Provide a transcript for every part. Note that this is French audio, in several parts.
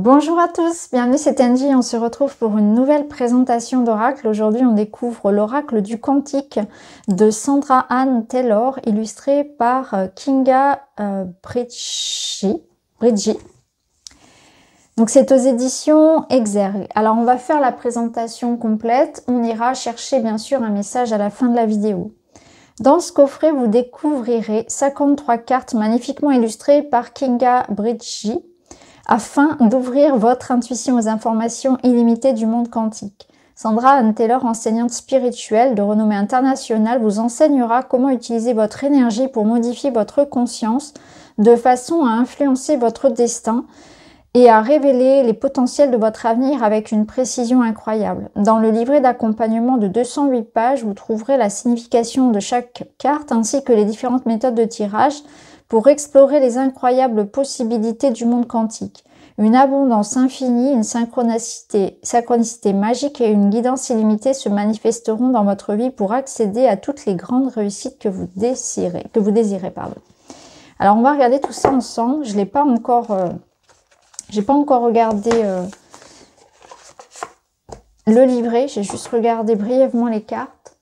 Bonjour à tous, bienvenue, c'est Angie. On se retrouve pour une nouvelle présentation d'oracle. Aujourd'hui, on découvre l'oracle du Quantique de Sandra Anne Taylor, illustré par Kinga Bridgi. Donc, c'est aux éditions Exergue. Alors, on va faire la présentation complète. On ira chercher, bien sûr, un message à la fin de la vidéo. Dans ce coffret, vous découvrirez 53 cartes magnifiquement illustrées par Kinga Bridgi, afin d'ouvrir votre intuition aux informations illimitées du monde quantique. Sandra Anne Taylor, enseignante spirituelle de renommée internationale, vous enseignera comment utiliser votre énergie pour modifier votre conscience de façon à influencer votre destin et à révéler les potentiels de votre avenir avec une précision incroyable. Dans le livret d'accompagnement de 208 pages, vous trouverez la signification de chaque carte ainsi que les différentes méthodes de tirage pour explorer les incroyables possibilités du monde quantique. Une abondance infinie, une synchronicité magique et une guidance illimitée se manifesteront dans votre vie pour accéder à toutes les grandes réussites que vous désirez. Alors, on va regarder tout ça ensemble. Je n'ai pas encore regardé le livret. J'ai juste regardé brièvement les cartes.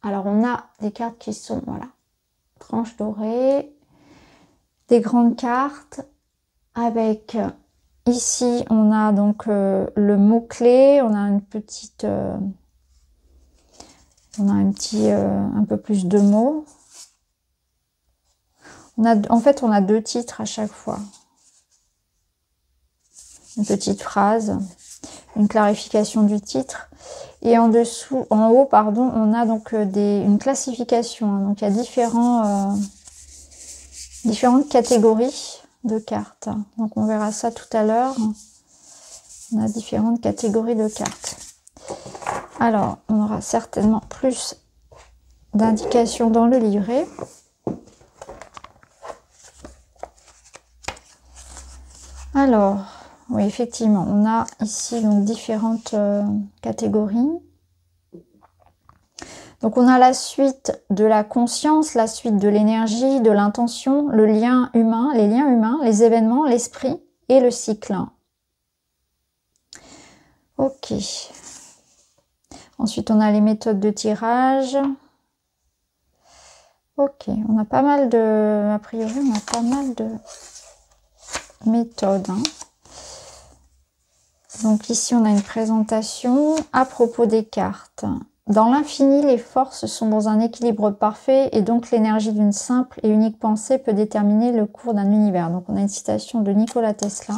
Alors, on a des cartes qui sont, voilà, tranche dorée. Des grandes cartes avec ici on a donc le mot-clé, on a une petite un peu plus de mots. En fait on a deux titres à chaque fois. Une petite phrase, une clarification du titre. Et en haut, on a donc une classification. Hein. Donc il y a différentes catégories de cartes. Donc on verra ça tout à l'heure. On a différentes catégories de cartes. Alors, on aura certainement plus d'indications dans le livret. Alors, oui, effectivement, on a ici donc différentes catégories. Donc, on a la suite de la conscience, la suite de l'énergie, de l'intention, le lien humain, les liens humains, les événements, l'esprit et le cycle. Ok. Ensuite, on a les méthodes de tirage. Ok, on a pas mal de... A priori, on a pas mal de méthodes. Hein. Donc ici, on a une présentation à propos des cartes. Dans l'infini, les forces sont dans un équilibre parfait et donc l'énergie d'une simple et unique pensée peut déterminer le cours d'un univers. Donc on a une citation de Nikola Tesla.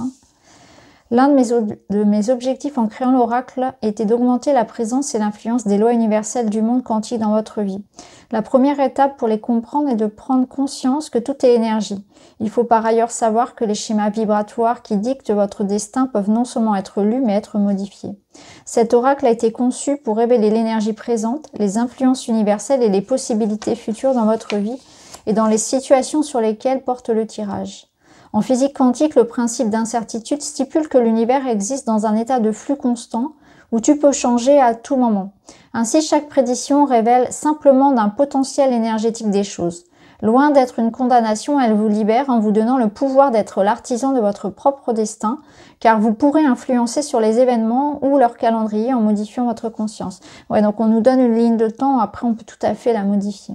L'un de mes objectifs en créant l'oracle était d'augmenter la présence et l'influence des lois universelles du monde quantique dans votre vie. La première étape pour les comprendre est de prendre conscience que tout est énergie. Il faut par ailleurs savoir que les schémas vibratoires qui dictent votre destin peuvent non seulement être lus, mais être modifiés. Cet oracle a été conçu pour révéler l'énergie présente, les influences universelles et les possibilités futures dans votre vie et dans les situations sur lesquelles porte le tirage. En physique quantique, le principe d'incertitude stipule que l'univers existe dans un état de flux constant où tu peux changer à tout moment. Ainsi, chaque prédiction révèle simplement d'un potentiel énergétique des choses. Loin d'être une condamnation, elle vous libère en vous donnant le pouvoir d'être l'artisan de votre propre destin, car vous pourrez influencer sur les événements ou leur calendrier en modifiant votre conscience. Ouais, donc on nous donne une ligne de temps, après on peut tout à fait la modifier.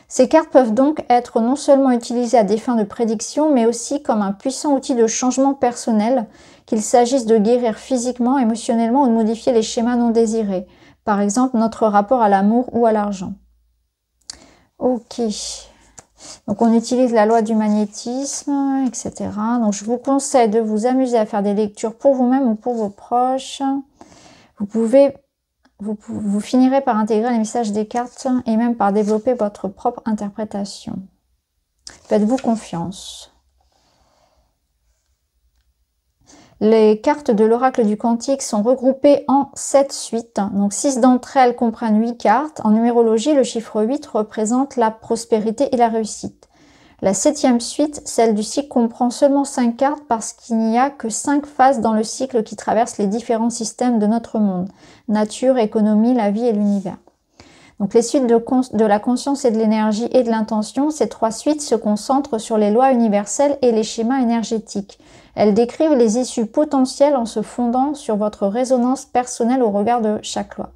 Ces cartes peuvent donc être non seulement utilisées à des fins de prédiction, mais aussi comme un puissant outil de changement personnel, qu'il s'agisse de guérir physiquement, émotionnellement ou de modifier les schémas non désirés. Par exemple, notre rapport à l'amour ou à l'argent. Ok. Donc on utilise la loi du magnétisme, etc. Donc je vous conseille de vous amuser à faire des lectures pour vous-même ou pour vos proches. Vous finirez par intégrer les messages des cartes et même par développer votre propre interprétation. Faites-vous confiance. Les cartes de l'oracle du quantique sont regroupées en 7 suites. Donc 6 d'entre elles comprennent 8 cartes. En numérologie, le chiffre 8 représente la prospérité et la réussite. La 7e suite, celle du cycle, comprend seulement 5 cartes parce qu'il n'y a que 5 phases dans le cycle qui traversent les différents systèmes de notre monde. Nature, économie, la vie et l'univers. Donc les suites de la conscience et de l'énergie et de l'intention, ces 3 suites se concentrent sur les lois universelles et les schémas énergétiques. Elles décrivent les issues potentielles en se fondant sur votre résonance personnelle au regard de chaque loi.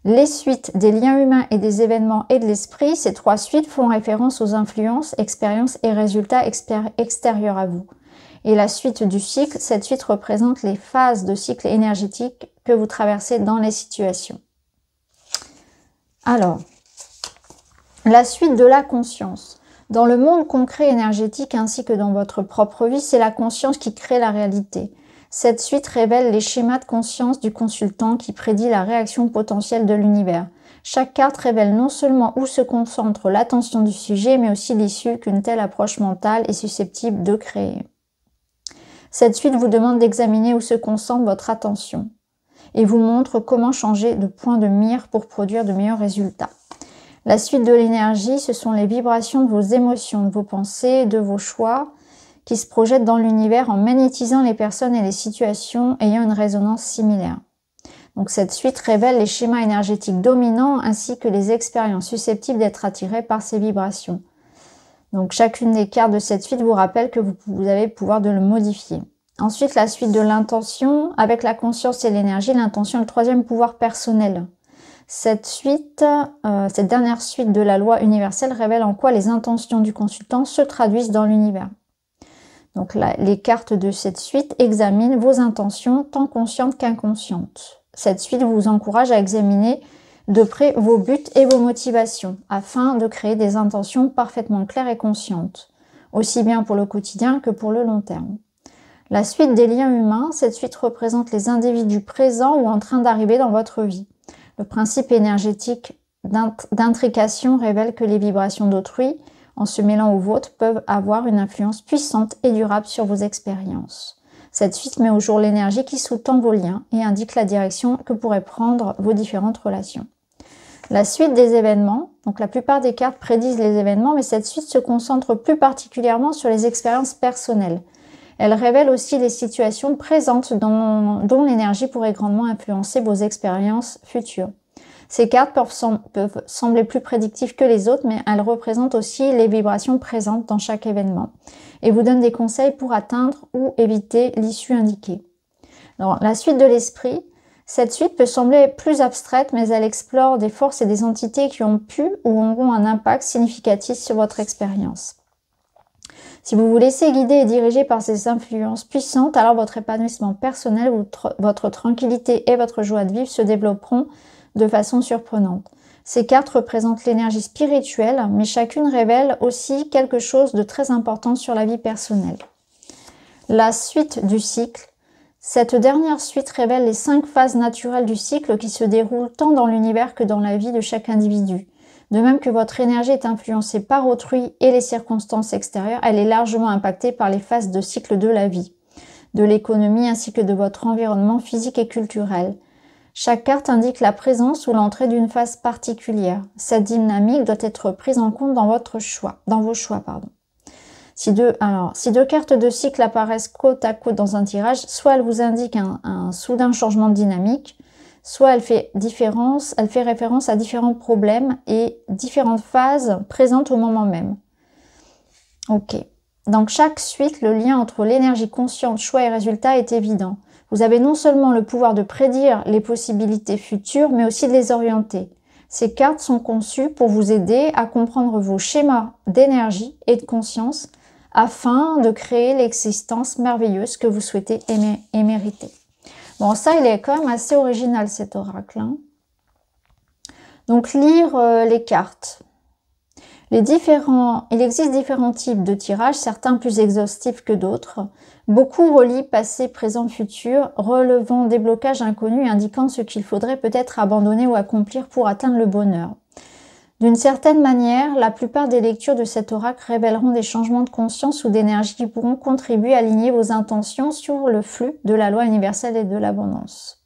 Les suites des liens humains et des événements et de l'esprit, ces 3 suites font référence aux influences, expériences et résultats extérieurs à vous. Et la suite du cycle, cette suite représente les phases de cycle énergétique que vous traversez dans les situations. Alors, la suite de la conscience. Dans le monde concret énergétique ainsi que dans votre propre vie, c'est la conscience qui crée la réalité. Cette suite révèle les schémas de conscience du consultant qui prédit la réaction potentielle de l'univers. Chaque carte révèle non seulement où se concentre l'attention du sujet, mais aussi l'issue qu'une telle approche mentale est susceptible de créer. Cette suite vous demande d'examiner où se concentre votre attention et vous montre comment changer de point de mire pour produire de meilleurs résultats. La suite de l'énergie, ce sont les vibrations de vos émotions, de vos pensées, de vos choix qui se projettent dans l'univers en magnétisant les personnes et les situations ayant une résonance similaire. Donc cette suite révèle les schémas énergétiques dominants ainsi que les expériences susceptibles d'être attirées par ces vibrations. Donc chacune des cartes de cette suite vous rappelle que vous avez le pouvoir de le modifier. Ensuite, la suite de l'intention, avec la conscience et l'énergie, l'intention est le 3e pouvoir personnel. Cette dernière suite de la loi universelle révèle en quoi les intentions du consultant se traduisent dans l'univers. Donc là, les cartes de cette suite examinent vos intentions tant conscientes qu'inconscientes. Cette suite vous encourage à examiner de près vos buts et vos motivations afin de créer des intentions parfaitement claires et conscientes, aussi bien pour le quotidien que pour le long terme. La suite des liens humains, cette suite représente les individus présents ou en train d'arriver dans votre vie. Le principe énergétique d'intrication révèle que les vibrations d'autrui, en se mêlant aux vôtres, peuvent avoir une influence puissante et durable sur vos expériences. Cette suite met au jour l'énergie qui sous-tend vos liens et indique la direction que pourraient prendre vos différentes relations. La suite des événements, donc la plupart des cartes prédisent les événements, mais cette suite se concentre plus particulièrement sur les expériences personnelles. Elle révèle aussi les situations présentes dont l'énergie pourrait grandement influencer vos expériences futures. Ces cartes peuvent sembler plus prédictives que les autres, mais elles représentent aussi les vibrations présentes dans chaque événement et vous donnent des conseils pour atteindre ou éviter l'issue indiquée. Alors, la suite de l'esprit, cette suite peut sembler plus abstraite, mais elle explore des forces et des entités qui ont pu ou auront un impact significatif sur votre expérience. Si vous vous laissez guider et diriger par ces influences puissantes, alors votre épanouissement personnel, votre tranquillité et votre joie de vivre se développeront de façon surprenante. Ces cartes représentent l'énergie spirituelle, mais chacune révèle aussi quelque chose de très important sur la vie personnelle. La suite du cycle. Cette dernière suite révèle les 5 phases naturelles du cycle qui se déroulent tant dans l'univers que dans la vie de chaque individu. De même que votre énergie est influencée par autrui et les circonstances extérieures, elle est largement impactée par les phases de cycle de la vie, de l'économie ainsi que de votre environnement physique et culturel. Chaque carte indique la présence ou l'entrée d'une phase particulière. Cette dynamique doit être prise en compte dans vos choix. Si deux cartes de cycle apparaissent côte à côte dans un tirage, soit elles vous indiquent un soudain changement de dynamique, soit elle fait référence à différents problèmes et différentes phases présentes au moment même. Ok. Dans chaque suite, le lien entre l'énergie consciente, choix et résultat est évident. Vous avez non seulement le pouvoir de prédire les possibilités futures, mais aussi de les orienter. Ces cartes sont conçues pour vous aider à comprendre vos schémas d'énergie et de conscience afin de créer l'existence merveilleuse que vous souhaitez et mériter. Bon, ça, il est quand même assez original, cet oracle. Hein. Donc, lire les cartes. Il existe différents types de tirages, certains plus exhaustifs que d'autres. Beaucoup relient passé, présent, futur, relevant des blocages inconnus et indiquant ce qu'il faudrait peut-être abandonner ou accomplir pour atteindre le bonheur. D'une certaine manière, la plupart des lectures de cet oracle révéleront des changements de conscience ou d'énergie qui pourront contribuer à aligner vos intentions sur le flux de la loi universelle et de l'abondance.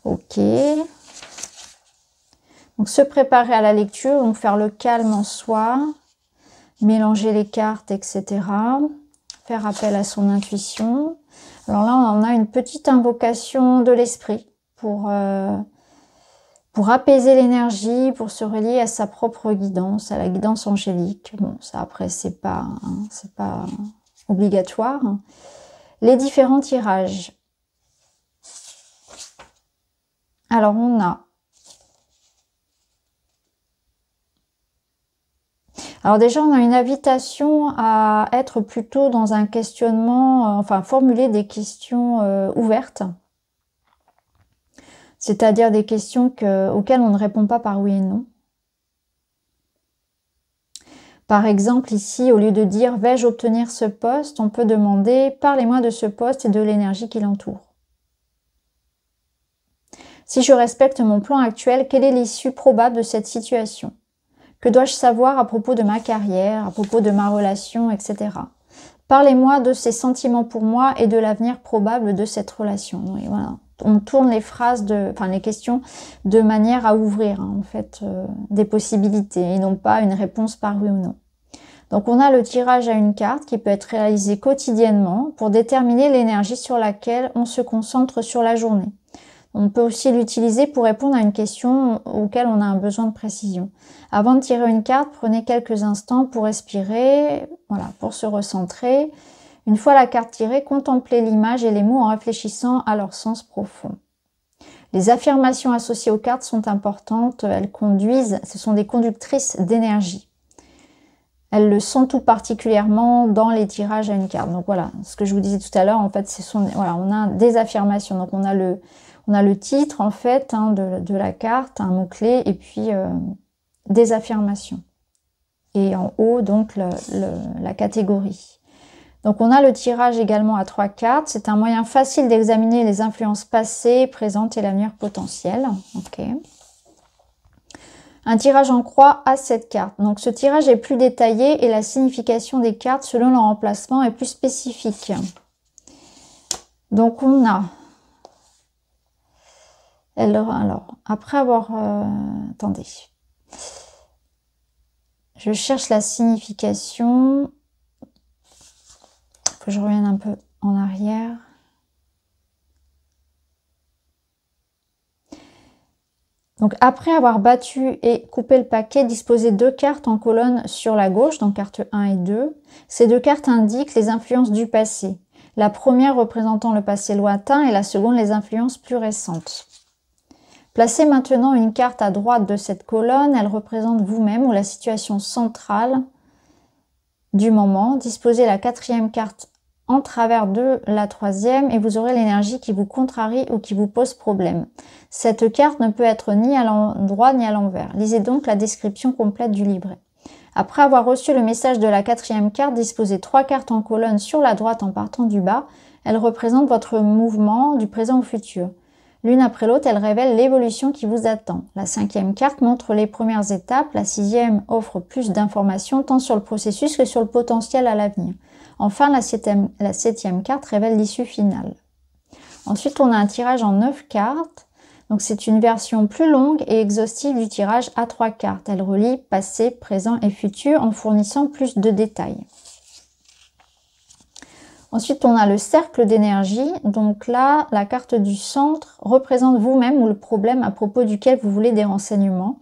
Ok. Donc, se préparer à la lecture, donc faire le calme en soi, mélanger les cartes, etc. Faire appel à son intuition. Alors là, on a une petite invocation de l'esprit pour pour apaiser l'énergie, pour se relier à sa propre guidance, à la guidance angélique. Bon, ça après, c'est pas obligatoire. Les différents tirages. Alors, on a... Alors déjà, on a une invitation à être plutôt dans un questionnement, enfin, formuler des questions ouvertes. C'est-à-dire des questions auxquelles on ne répond pas par oui et non. Par exemple, ici, au lieu de dire « vais-je obtenir ce poste ?», on peut demander « parlez-moi de ce poste et de l'énergie qui l'entoure ». Si je respecte mon plan actuel, quelle est l'issue probable de cette situation? Que dois-je savoir à propos de ma carrière, à propos de ma relation, etc. Parlez-moi de ces sentiments pour moi et de l'avenir probable de cette relation. Et voilà. On tourne les phrases, les questions de manière à ouvrir en fait des possibilités et non pas une réponse par oui ou non. Donc on a le tirage à une carte qui peut être réalisé quotidiennement pour déterminer l'énergie sur laquelle on se concentre sur la journée. On peut aussi l'utiliser pour répondre à une question auquel on a un besoin de précision. Avant de tirer une carte, prenez quelques instants pour respirer, voilà, pour se recentrer. Une fois la carte tirée, contemplez l'image et les mots en réfléchissant à leur sens profond. Les affirmations associées aux cartes sont importantes, elles conduisent, ce sont des conductrices d'énergie. Elles le sont tout particulièrement dans les tirages à une carte. Donc voilà, ce que je vous disais tout à l'heure, en fait, voilà, on a des affirmations. Donc on a le titre en fait de la carte, un mot-clé, et puis des affirmations. Et en haut, donc, la catégorie. Donc on a le tirage également à 3 cartes. C'est un moyen facile d'examiner les influences passées, présentes et l'avenir potentiel. Ok. Un tirage en croix à 7 cartes. Donc ce tirage est plus détaillé et la signification des cartes selon leur emplacement est plus spécifique. Donc on a... Alors, après avoir... attendez. Je cherche la signification. Faut que je revienne un peu en arrière. Donc après avoir battu et coupé le paquet, disposez 2 cartes en colonne sur la gauche, donc carte 1 et 2. Ces 2 cartes indiquent les influences du passé. La première représentant le passé lointain et la seconde les influences plus récentes. Placez maintenant une carte à droite de cette colonne, elle représente vous-même ou la situation centrale du moment. Disposez la 4e carte en travers de la 3e et vous aurez l'énergie qui vous contrarie ou qui vous pose problème. Cette carte ne peut être ni à l'endroit ni à l'envers. Lisez donc la description complète du livret. Après avoir reçu le message de la 4e carte, disposez 3 cartes en colonne sur la droite en partant du bas. Elles représentent votre mouvement du présent au futur. L'une après l'autre, elles révèlent l'évolution qui vous attend. La 5e carte montre les premières étapes. La 6e offre plus d'informations tant sur le processus que sur le potentiel à l'avenir. Enfin, la 7e carte révèle l'issue finale. Ensuite, on a un tirage en 9 cartes. Donc, c'est une version plus longue et exhaustive du tirage à 3 cartes. Elle relie passé, présent et futur en fournissant plus de détails. Ensuite, on a le cercle d'énergie. Donc là, la carte du centre représente vous-même ou le problème à propos duquel vous voulez des renseignements.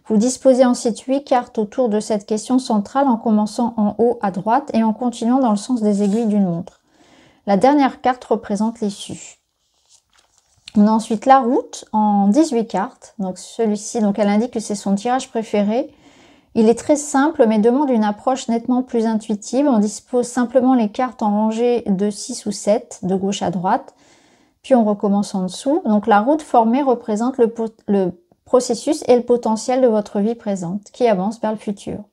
Vous disposez ensuite 8 cartes autour de cette question centrale en commençant en haut à droite et en continuant dans le sens des aiguilles d'une montre. La dernière carte représente l'issue. On a ensuite la route en 18 cartes. Donc celui-ci, elle indique que c'est son tirage préféré. Il est très simple mais demande une approche nettement plus intuitive. On dispose simplement les cartes en rangée de 6 ou 7, de gauche à droite. Puis on recommence en dessous. Donc la route formée représente le processus et le potentiel de votre vie présente qui avance vers le futur.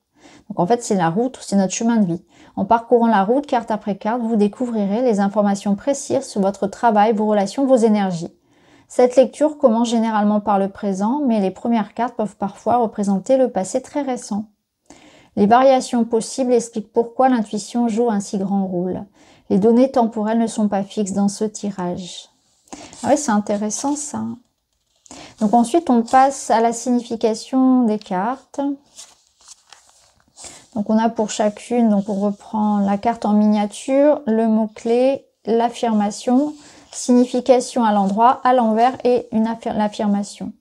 Donc en fait c'est la route, c'est notre chemin de vie. En parcourant la route, carte après carte, vous découvrirez les informations précises sur votre travail, vos relations, vos énergies. Cette lecture commence généralement par le présent, mais les premières cartes peuvent parfois représenter le passé très récent. Les variations possibles expliquent pourquoi l'intuition joue un si grand rôle. Les données temporelles ne sont pas fixes dans ce tirage. Ah oui, c'est intéressant ça. Donc ensuite, on passe à la signification des cartes. Donc on a pour chacune, donc on reprend la carte en miniature, le mot-clé, l'affirmation, signification à l'endroit, à l'envers et l'affirmation.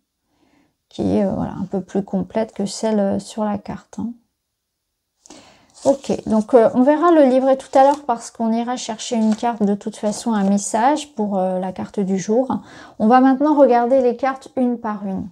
qui est voilà, un peu plus complète que celle sur la carte. Hein. Ok, donc on verra le livret tout à l'heure parce qu'on ira chercher une carte, de toute façon un message pour la carte du jour. On va maintenant regarder les cartes une par une.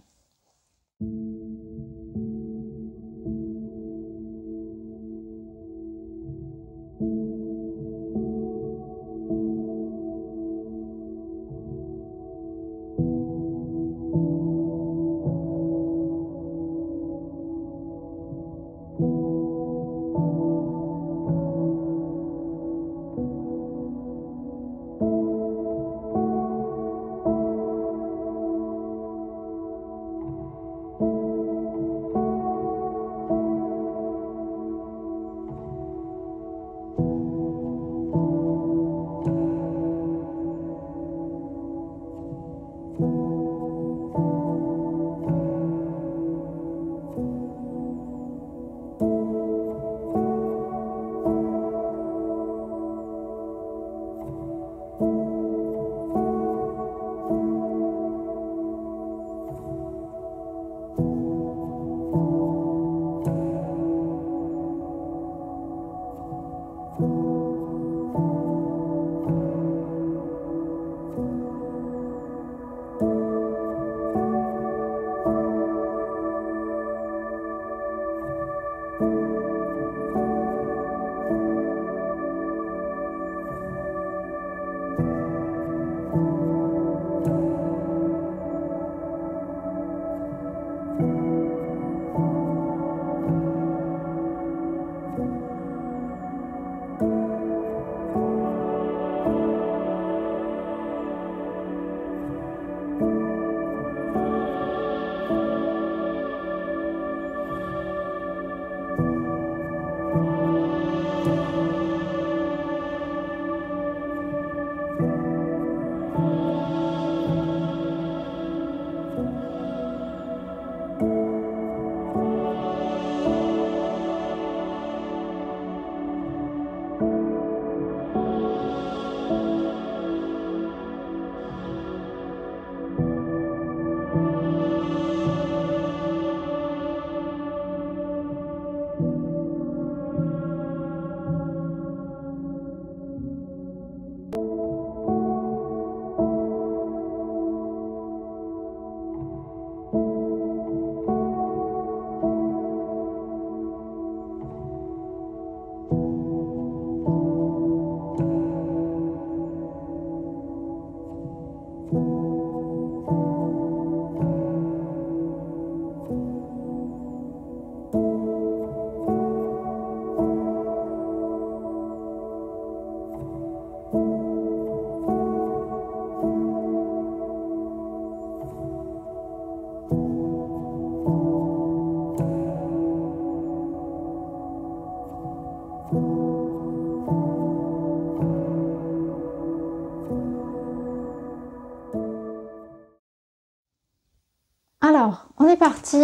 Alors, on est parti.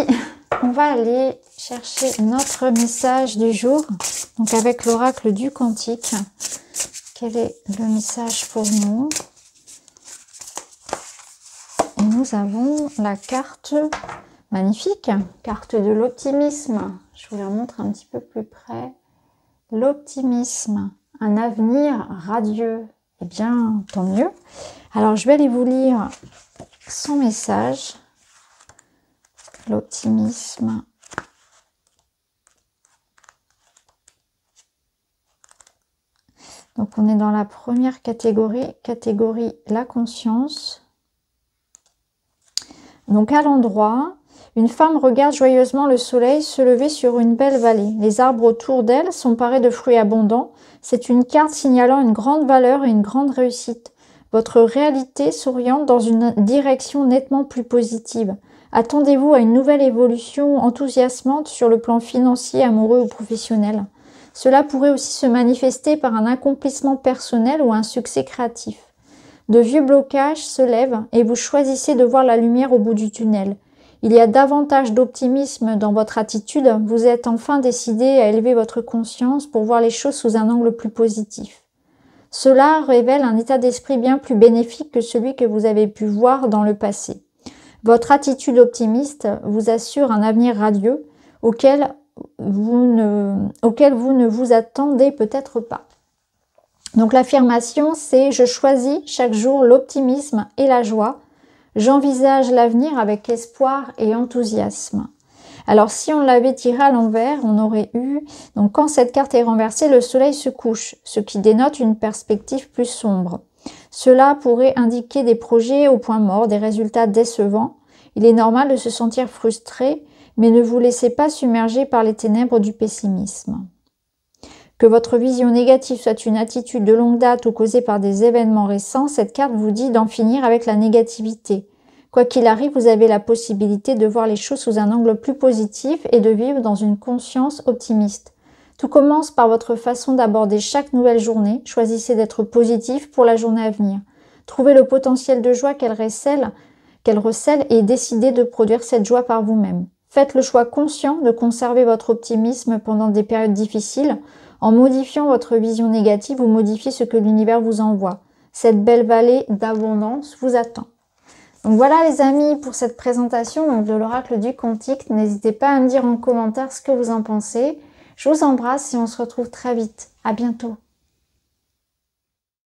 On va aller chercher notre message du jour. Donc avec l'oracle du Cantique. Quel est le message pour nous? Et nous avons la carte magnifique, carte de l'optimisme. Je vous la montre un petit peu plus près. L'optimisme, un avenir radieux. Eh bien, tant mieux. Alors, je vais aller vous lire son message. L'optimisme. Donc, on est dans la première catégorie, la conscience. Donc, à l'endroit, une femme regarde joyeusement le soleil se lever sur une belle vallée. Les arbres autour d'elle sont parés de fruits abondants. C'est une carte signalant une grande valeur et une grande réussite. Votre réalité s'oriente dans une direction nettement plus positive. Attendez-vous à une nouvelle évolution enthousiasmante sur le plan financier, amoureux ou professionnel. Cela pourrait aussi se manifester par un accomplissement personnel ou un succès créatif. De vieux blocages se lèvent et vous choisissez de voir la lumière au bout du tunnel. Il y a davantage d'optimisme dans votre attitude. Vous êtes enfin décidé à élever votre conscience pour voir les choses sous un angle plus positif. Cela révèle un état d'esprit bien plus bénéfique que celui que vous avez pu voir dans le passé. Votre attitude optimiste vous assure un avenir radieux auquel vous ne vous attendez peut-être pas. Donc l'affirmation, c'est « Je choisis chaque jour l'optimisme et la joie. J'envisage l'avenir avec espoir et enthousiasme. » Alors si on l'avait tiré à l'envers, on aurait eu, donc quand cette carte est renversée, le soleil se couche, ce qui dénote une perspective plus sombre. Cela pourrait indiquer des projets au point mort, des résultats décevants. Il est normal de se sentir frustré, mais ne vous laissez pas submerger par les ténèbres du pessimisme. Que votre vision négative soit une attitude de longue date ou causée par des événements récents, cette carte vous dit d'en finir avec la négativité. Quoi qu'il arrive, vous avez la possibilité de voir les choses sous un angle plus positif et de vivre dans une conscience optimiste. Tout commence par votre façon d'aborder chaque nouvelle journée. Choisissez d'être positif pour la journée à venir. Trouvez le potentiel de joie qu'elle recèle et décidez de produire cette joie par vous-même. Faites le choix conscient de conserver votre optimisme pendant des périodes difficiles. En modifiant votre vision négative, vous modifiez ce que l'univers vous envoie. Cette belle vallée d'abondance vous attend. Donc voilà les amis pour cette présentation de l'oracle du Quantique. N'hésitez pas à me dire en commentaire ce que vous en pensez. Je vous embrasse et on se retrouve très vite. À bientôt.